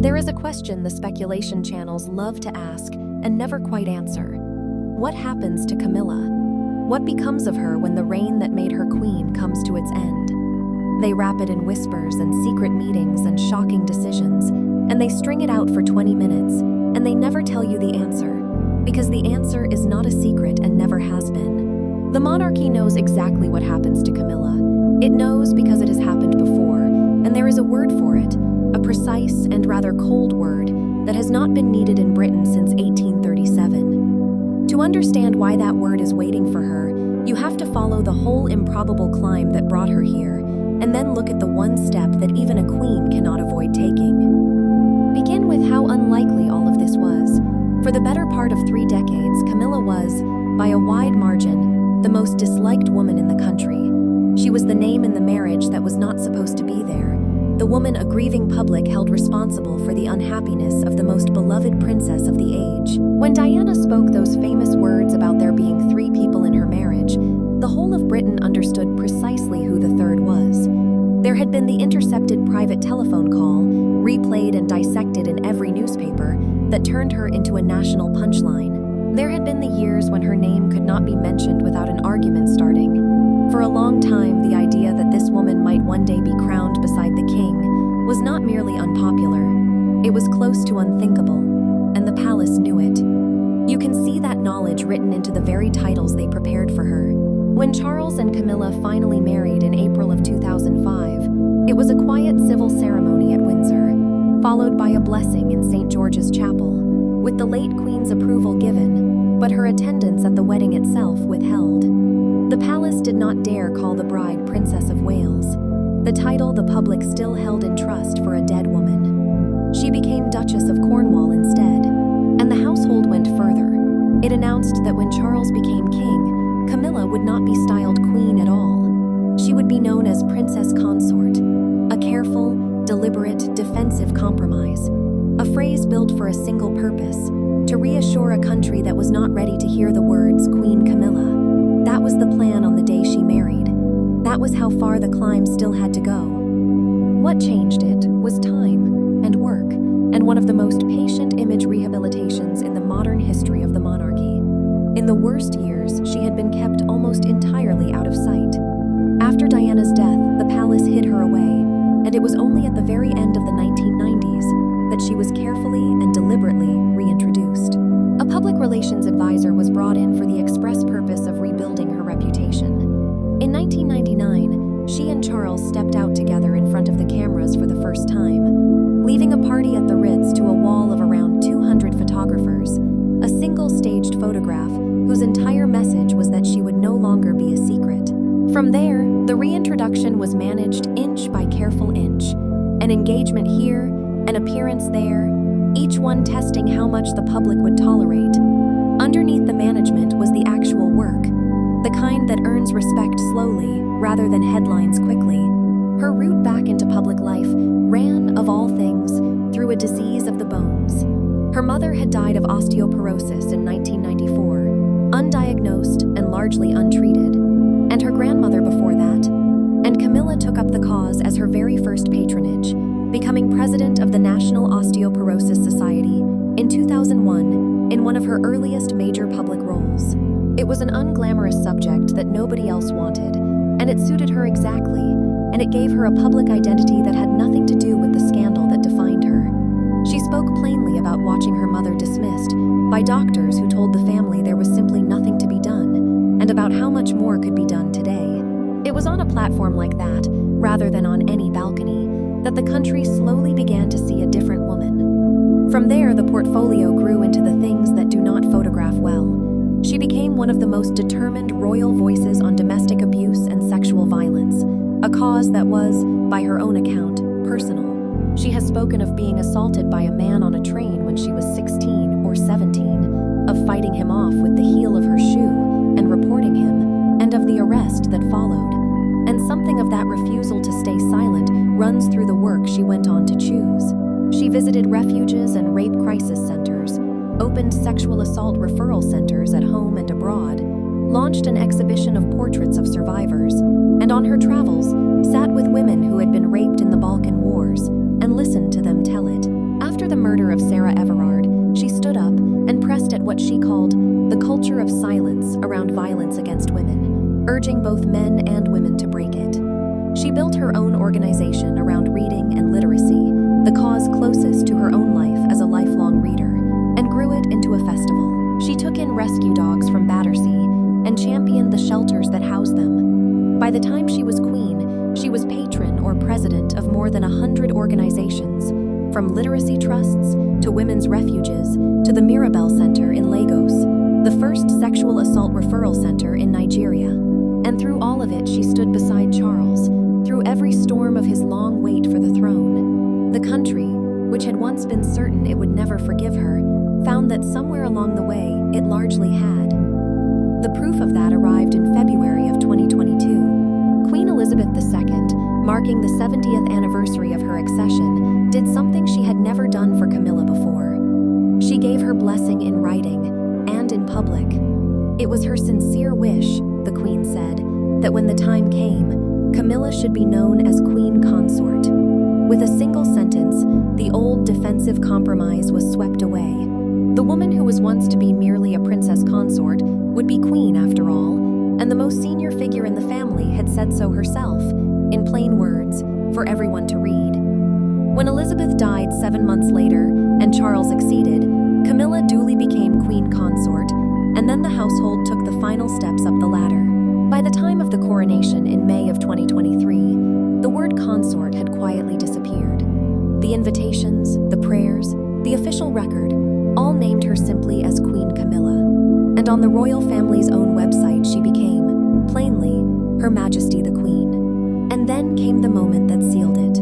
There is a question the speculation channels love to ask and never quite answer. What happens to Camilla? What becomes of her when the reign that made her queen comes to its end? They wrap it in whispers and secret meetings and shocking decisions, and they string it out for 20 minutes, and they never tell you the answer, because the answer is not a secret and never has been. The monarchy knows exactly what happens to Camilla. It knows because it has happened before, and there is a word for it, a precise and rather cold word that has not been needed in Britain since 1837. To understand why that word is waiting for her, you have to follow the whole improbable climb that brought her here, and then look at the one step that even a queen cannot avoid taking. Begin with how unlikely all of this was. For the better part of 3 decades, Camilla was, by a wide margin, the most disliked woman in the country. She was the name in the marriage that was not supposed to be there, the woman a grieving public held responsible for the unhappiness of the most beloved princess of the age. When Diana spoke those famous words about there being 3 people in her marriage, the whole of Britain understood precisely who the third was. There had been the intercepted private telephone call, replayed and dissected in every newspaper, that turned her into a national punchline. There had been the years when her name could not be mentioned without an argument starting. For a long time, the idea that this woman might one day be crowned beside the king was not merely unpopular. It was close to unthinkable, and the palace knew it. You can see that knowledge written into the very titles they prepared for her. When Charles and Camilla finally married in April of 2005, it was a quiet civil ceremony at Windsor, followed by a blessing in St. George's Chapel, with the late Queen's approval given, but her attendance at the wedding itself withheld. The palace did not dare call the bride Princess of Wales, the title the public still held in trust for a dead woman. She became Duchess of Cornwall instead, and the household went further. It announced that when Charles became king, Camilla would not be styled queen at all. She would be known as Princess Consort, a careful, deliberate, defensive compromise, a phrase built for a single purpose, to reassure a country that was not ready to hear the words Queen Camilla. That was the plan on the day she married. That was how far the climb still had to go. What changed it was time and work, and one of the most patient image rehabilitations in the modern history of the monarchy. In the worst years, she had been kept almost entirely out of sight. After Diana's death, the palace hid her away, and it was only at the very end of the 1990s that she was carefully and deliberately reintroduced. A public relations advisor was brought in for the express purpose of rebuilding her reputation. In 1999, she and Charles stepped out together in front of the cameras for the first time, leaving a party at the Ritz to a wall of around 200 photographers, a single staged photograph whose entire message was that she would no longer be a secret. From there, the reintroduction was managed inch by careful inch, an engagement here, an appearance there, each one testing how much the public would tolerate. Underneath the management was the actual work, the kind that earns respect slowly rather than headlines quickly. Her route back into public life ran, of all things, through a disease of the bones. Her mother had died of osteoporosis in 1994, undiagnosed and largely untreated, and her grandmother before that. And Camilla took up the cause as her very first patronage, becoming president of the National Osteoporosis Society in 2001 in one of her earliest major public roles. It was an unglamorous subject that nobody else wanted, and it suited her exactly, and it gave her a public identity that had nothing to do with the scandal that defined her. She spoke plainly about watching her mother dismissed by doctors who told the family there was simply nothing to be done, and about how much more could be done today. It was on a platform like that, rather than on any balcony, that the country slowly began to see a different woman. From there, the portfolio grew into the things that do not photograph well. She became one of the most determined royal voices on domestic abuse and sexual violence, a cause that was, by her own account, personal. She has spoken of being assaulted by a man on a train when she was 16 or 17, of fighting him off with the heel of her shoe and reporting him, and of the arrest that followed. And something of that refusal to stay silent runs through the work she went on to choose. She visited refuges and rape crisis centers, opened sexual assault referral centers at home and abroad, launched an exhibition of portraits of survivors, and on her travels, sat with women who had been raped in the Balkan Wars and listened to them tell it. After murder of Sarah Everard, she stood up and pressed at what she called the culture of silence around violence against women, urging both men and women to break it. She built her own organization around reading and literacy, the cause closest to her own life as a lifelong reader, and grew it into a festival. She took in rescue dogs from Battersea and championed the shelters that housed them. By the time she was queen, she was patron or president of more than 100 organizations, from literacy trusts to women's refuges to the Mirabel Center in Lagos, the first sexual assault referral center in Nigeria. And through all of it, she stood beside Charles, through every storm of his long wait for the throne. The country, which had once been certain it would never forgive her, found that somewhere along the way, it largely had. The proof of that arrived in February of 2022. Queen Elizabeth II, marking the 70th anniversary of her accession, did something she had never done for Camilla before. She gave her blessing in writing and in public. It was her sincere wish, the Queen said, that when the time came, Camilla should be known as Queen Consort. With a single sentence, the old defensive compromise was swept away. The woman who was once to be merely a princess consort would be queen after all, and the most senior figure in the family had said so herself, in plain words, for everyone to read. When Elizabeth died 7 months later and Charles succeeded, Camilla duly became Queen Consort, and then the household took the final steps up the ladder. By the time of the coronation in May of 2023, the word consort had quietly disappeared. The invitations, the prayers, the official record, all named her simply as Queen Camilla. And on the royal family's own website, she became, plainly, Her Majesty the Queen. And then came the moment that sealed it.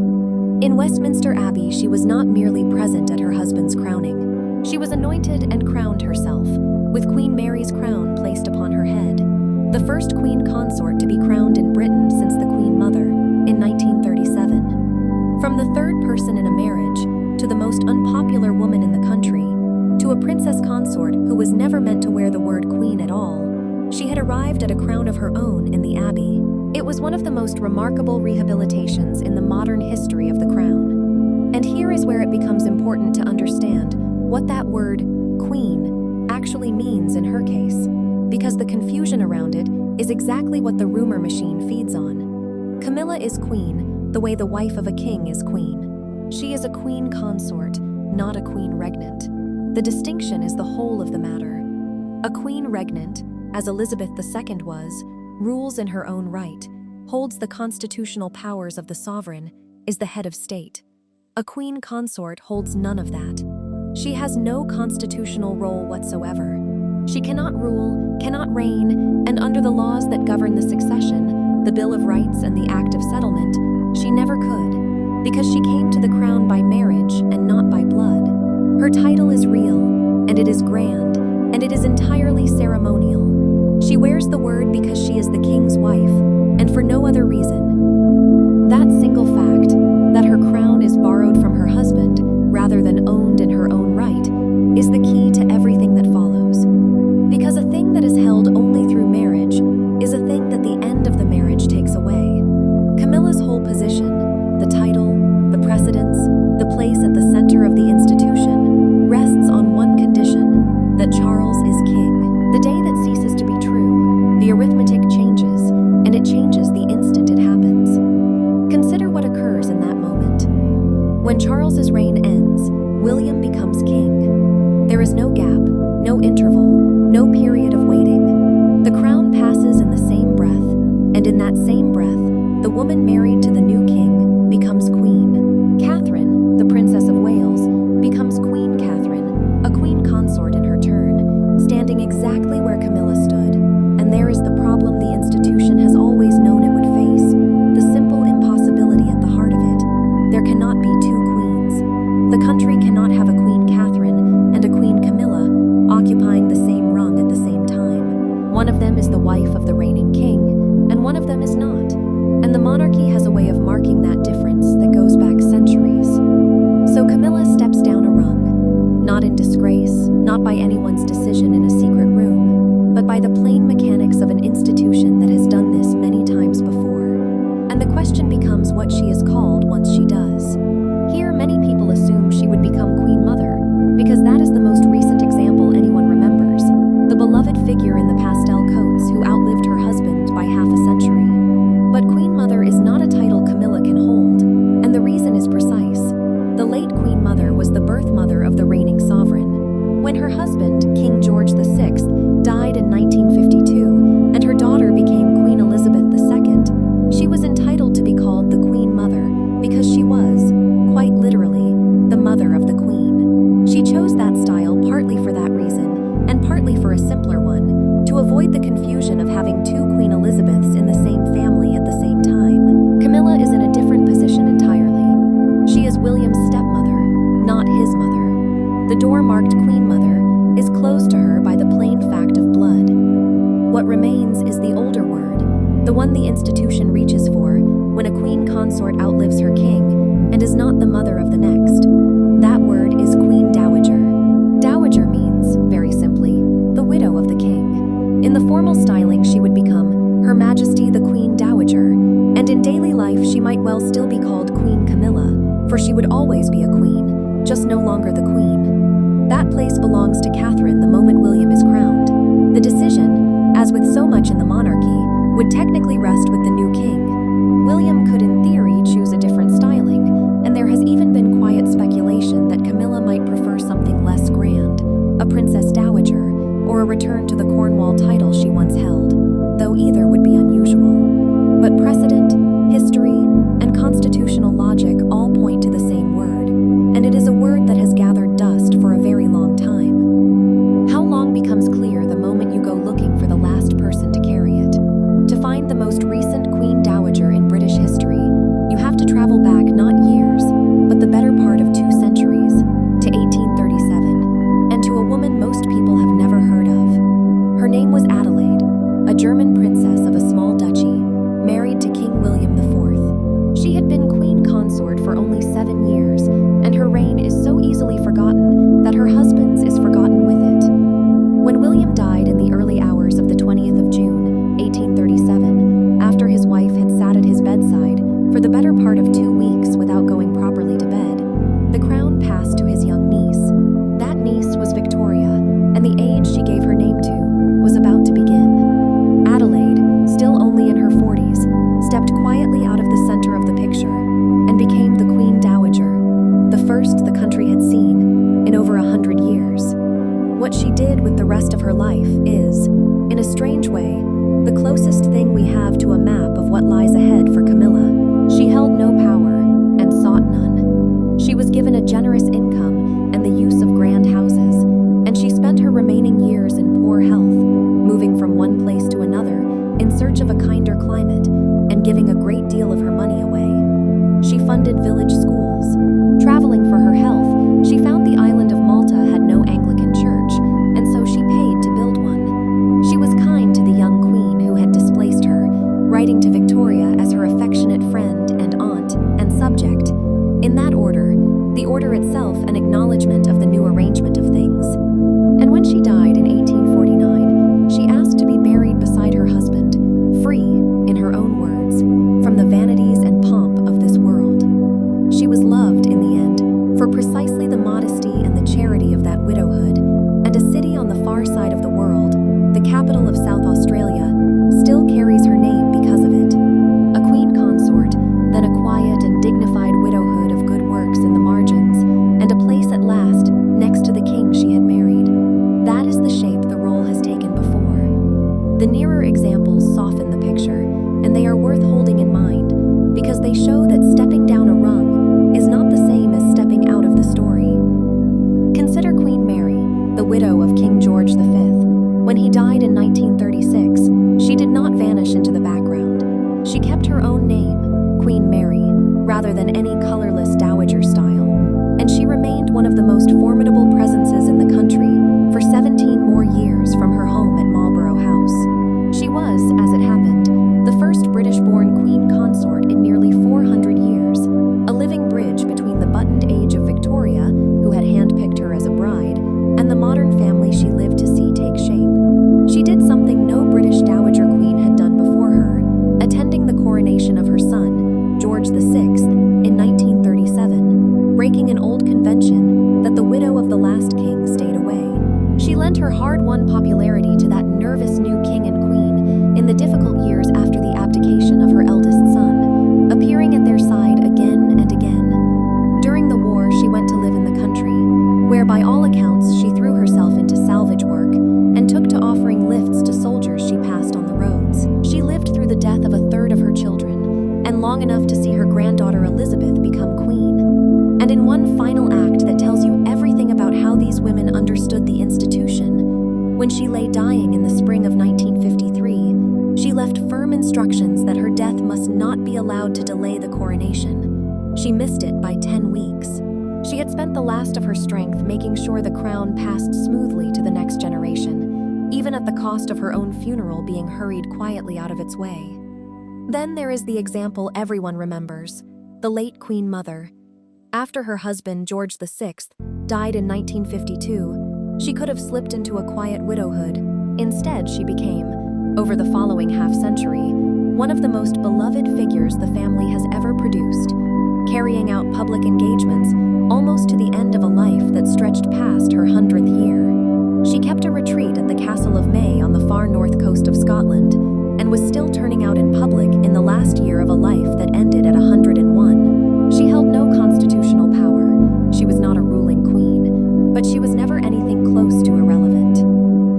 In Westminster Abbey, she was not merely present at her husband's crowning. She was anointed and crowned herself, with Queen Mary's crown placed upon her head, the first Queen Consort to be crowned in Britain since the Queen Mother in 1937. From the third person in a marriage, to the most unpopular woman in the country, to a princess consort who was never meant to wear the word queen at all, she had arrived at a crown of her own in the Abbey. It was one of the most remarkable rehabilitations in the modern history of the crown. And here is where it becomes important to understand what that word, queen, actually means in her case, because the confusion around it is exactly what the rumor machine feeds on. Camilla is queen the way the wife of a king is queen. She is a queen consort, not a queen regnant. The distinction is the whole of the matter. A queen regnant, as Elizabeth II was, rules in her own right, holds the constitutional powers of the sovereign, is the head of state. A queen consort holds none of that. She has no constitutional role whatsoever. She cannot rule, cannot reign, and under the laws that govern the succession, the Bill of Rights and the Act of Settlement, she never could, because she came to the crown by marriage and not by blood. Her title is real, and it is grand, and it is entirely ceremonial. She wears the word because she is the king's wife, and for no other reason. That single fact, that her crown is borrowed from her husband rather than owned in her own right, is the key to everything that follows. Because a thing that is held only through marriage is a thing that the end of the marriage takes away. Camilla's whole position, the title, the precedence, the place at the center of the institution, rests on one condition, that Charles is king. The day that ceases to be true, the arithmetic changes, and it changes the instant it happens. Consider what occurs in that moment. When Charles's reign ends, William becomes king. There is no gap, no interval, no period of waiting. The crown passes in the same breath, and in that same breath, the woman married to the new king becomes queen. Catherine, the Princess of Wales, becomes Queen Catherine, a queen consort in her turn, standing exactly where Camilla stood. And there is the problem the institution has always known it would face, the simple impossibility at the heart of it. There cannot be two queens. The country cannot have a Queen Catherine and a Queen Camilla occupying the same rung at the same time. One of them is the wife of the reigning king, and one of them is not. And the monarchy has a way of marking that difference that goes back centuries. So Camilla steps down a rung, not in disgrace, not by anyone's decision in a secret room, but by the plain mechanics of an institution that has done this many times before. And the question becomes what she is called once she does. Here, many people assume she would become Queen Mother. When her husband, King George VI, died in 1952 and her daughter became Queen Elizabeth II, she was entitled to be called the Queen Mother because she was, quite literally, the mother of the Queen. She chose that style partly for that reason and partly for a simpler one, to avoid the confusion of having two Queen Elizabeths in the same family at the same time. Camilla is in a different position entirely. She is William's stepmother, not his mother. The door marked Queen Mother is closed to her by the plain fact of blood. What remains is the older word, the one the institution reaches for when a queen consort outlives her king and is not the mother of the next. That word is Queen Dowager. Dowager means, very simply, the widow of the king. In the formal styling, she would become Her Majesty the Queen Dowager, and in daily life she might well still be called Queen Camilla, for she would always be a queen, just no longer the queen. That place belongs to Catherine the moment William is crowned. The decision, as with so much in the monarchy, would technically rest with the new king. William could in theory choose a different styling, and there has even been quiet speculation that Camilla might prefer something less grand, a Princess Dowager, or a return to the Cornwall title she once held, though either would be unusual. But precedent, history, and constitutional logic all point to the same word, and it is a word that has gathered dust for a very long time. How long becomes clear the moment you go looking for the last person to carry it. To find the most recent Queen Dowager in British history, you have to travel back not years, but the better part of 2 centuries, to 1837, and to a woman most people have never heard of. Her name was Adelaide, a German princess of a small duchy, married to King William IV. She had been queen consort for only 7 years, and her reign is so easily forgotten that her husband's is forgotten with it. When William died in the early hours of the 20th of June, 1837, after his wife had sat at his bedside for the better part of 2 weeks without going properly to bed, the crown passed to his young niece. That niece was Victoria, and the age she gave her name to was about to begin. Adelaide, still only in her 40s, stepped quietly out of the center of the picture and became the Queen Dowager, the first the country had seen in over 100 years. What she did with the rest of her life is, in a strange way, the closest thing we have to a map of what lies ahead for Camilla. She held no power and sought none. She was given a generous income and the use of grand houses, and she spent her remaining years in poor health, moving from one place to another in search of a kinder climate and giving a great deal of her money away. She funded village schools. Traveling for her health, she found the island of Malta had no Anglican church, and so she paid to build one. She was kind to the young queen who had displaced her, writing to Victoria as her affectionate friend and aunt and subject. In that order, the order itself an acknowledgement of the new arrangement of things. And when she died in 1849, she asked to be buried beside her husband, free, in her own words, from the vanities and pomp of this world. She was loved, in the end, for precisely the modesty and the charity of that widowhood, and a city on the far side of the world, the capital of South Australia, still carries her name because of it. A queen consort, then a quiet and dignified widowhood of good works in the margins, and a place at last next to the king she had married. That is the shape the role has taken before. The nearer examples soften the picture, and they are worth holding in mind, because they show that stepping down a rung is not the same as stepping out of the story. Consider Queen Mary, the widow of King George V. When he died in 1936, she did not vanish into the background. She kept her own name, Queen Mary, rather than any colorless dowager style, and she remained one of the most formidable presences in the country for 17 more years from her home at Marlborough House. She was, as it happened, the first British-born queen consort in nearly 400 years, a living bridge between the buttoned age of Victoria, who had handpicked her as a bride, and the modern family she lived to see take shape. She did something no British dowager queen had done before her, attending the coronation of her son, George VI, in 1937, breaking an old convention that the widow of the last king stayed away. She lent her hard-won popularity to that nervous new king and queen in the difficult years after the abdication of her eldest son, appearing at their side again and again. During the war, she went to live in the country, where by all accounts she threw herself long enough to see her granddaughter Elizabeth become queen. And in one final act that tells you everything about how these women understood the institution, when she lay dying in the spring of 1953, she left firm instructions that her death must not be allowed to delay the coronation. She missed it by 10 weeks. She had spent the last of her strength making sure the crown passed smoothly to the next generation, even at the cost of her own funeral being hurried quietly out of its way. Then there is the example everyone remembers, the late Queen Mother. After her husband, George VI, died in 1952, she could have slipped into a quiet widowhood. Instead, she became, over the following half-century, one of the most beloved figures the family has ever produced, carrying out public engagements almost to the end of a life that stretched past her 100th year. She kept a retreat at the Castle of May on the far north coast of Scotland, and was still turning out in public in the last year of a life that ended at 101. She held no constitutional power. She was not a ruling queen, but she was never anything close to irrelevant.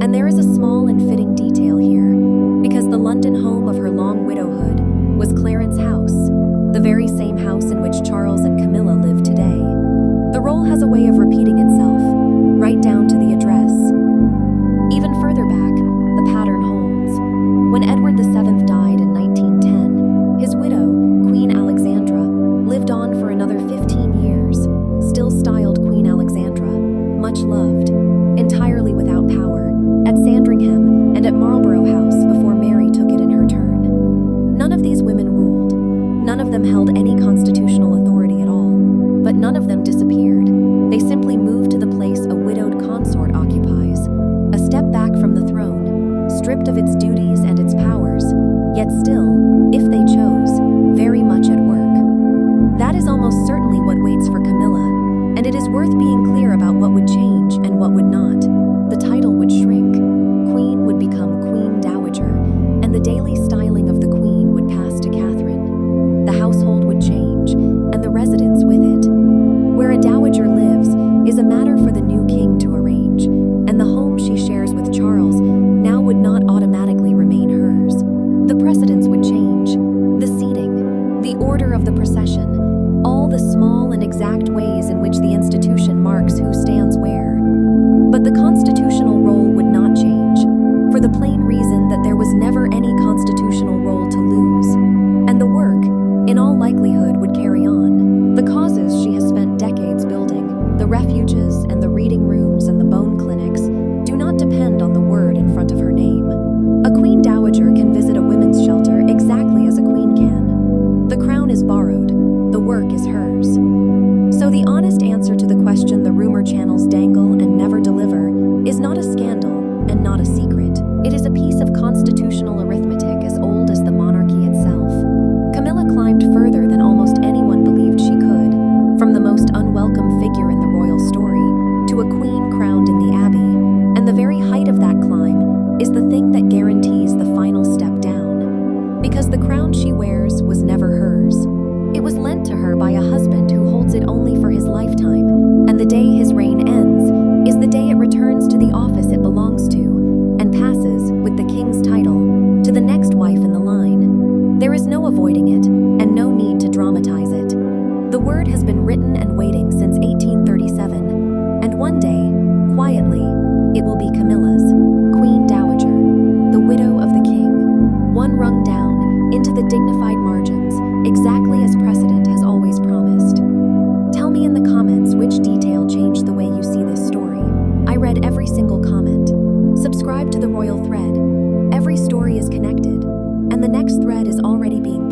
And there is a small and fitting detail here, because the London home of her long widowhood was Clarence House, the very same house in which Charles and Camilla live today. The role has a way of repeating itself, right down to the address. Even further back, the pattern holds. When Edward VII died in 1910, his widow, Queen Alexandra, lived on for another 15 years, still styled Queen Alexandra, much loved, entirely without power, at Sandringham and at Marlborough House before Mary took it in her turn. None of these women ruled. None of them held any constitutional authority at all, but none of them disappeared. They simply moved to the place a widowed consort occupies, a step back from the throne, stripped of its duties and its powers, yet still, if they chose, very much at work. That is almost certainly what waits for Camilla, and it is worth being clear about what would change and what would not. The title would shrink, Queen would become Queen Dowager, and the daily styling of the Queen would pass to Catherine. The household would change, and the residence with it. Where a dowager lives is a matter for the new king to arrange, and the home she shares with Charles now would not automatically remain hers. The precedence would change, the seating, the order of the procession, all the small and exact ways in which the institution marks who stands where. But the constitutional role would not change, for the plain reason that there was never any constitutional role to lose, and the work, in all likelihood, would carry on. The causes she has spent decades building, the refuges and the reading rooms and the bone clinics, do not depend on the word in front of her name. A queen dowager can visit a women's shelter exactly as a queen can. The crown is borrowed, the work is hers. So the honest answer to the question the rumor channels dangle and never deliver is not a scandal and not a secret. It is a piece of constitutional arithmetic as old as the monarchy itself. Camilla climbed further than almost anyone believed she could, from the most unwelcome figure in the royal story to a queen crowned in the Abbey, and the very height of that climb is the thing that guarantees the final step down. Because the crown she wears was never hers. It was lent to her by a husband who holds it only for his lifetime, and the day his reign ends is the day it returns to the office it belongs to, and passes, with the king's title, to the next wife in the line. There is no avoiding it, and no need to dramatize it. The word has been written and waiting since 1837, and one day, quietly, it will be Camilla's, Queen Dowager, the widow of the king, one rung down into the dignified margins, exactly as precedent has always promised. Tell me in the comments which detail changed the way you see this story. I read every single comment. Subscribe to the Royal Thread. Every story is connected, and the next thread is already being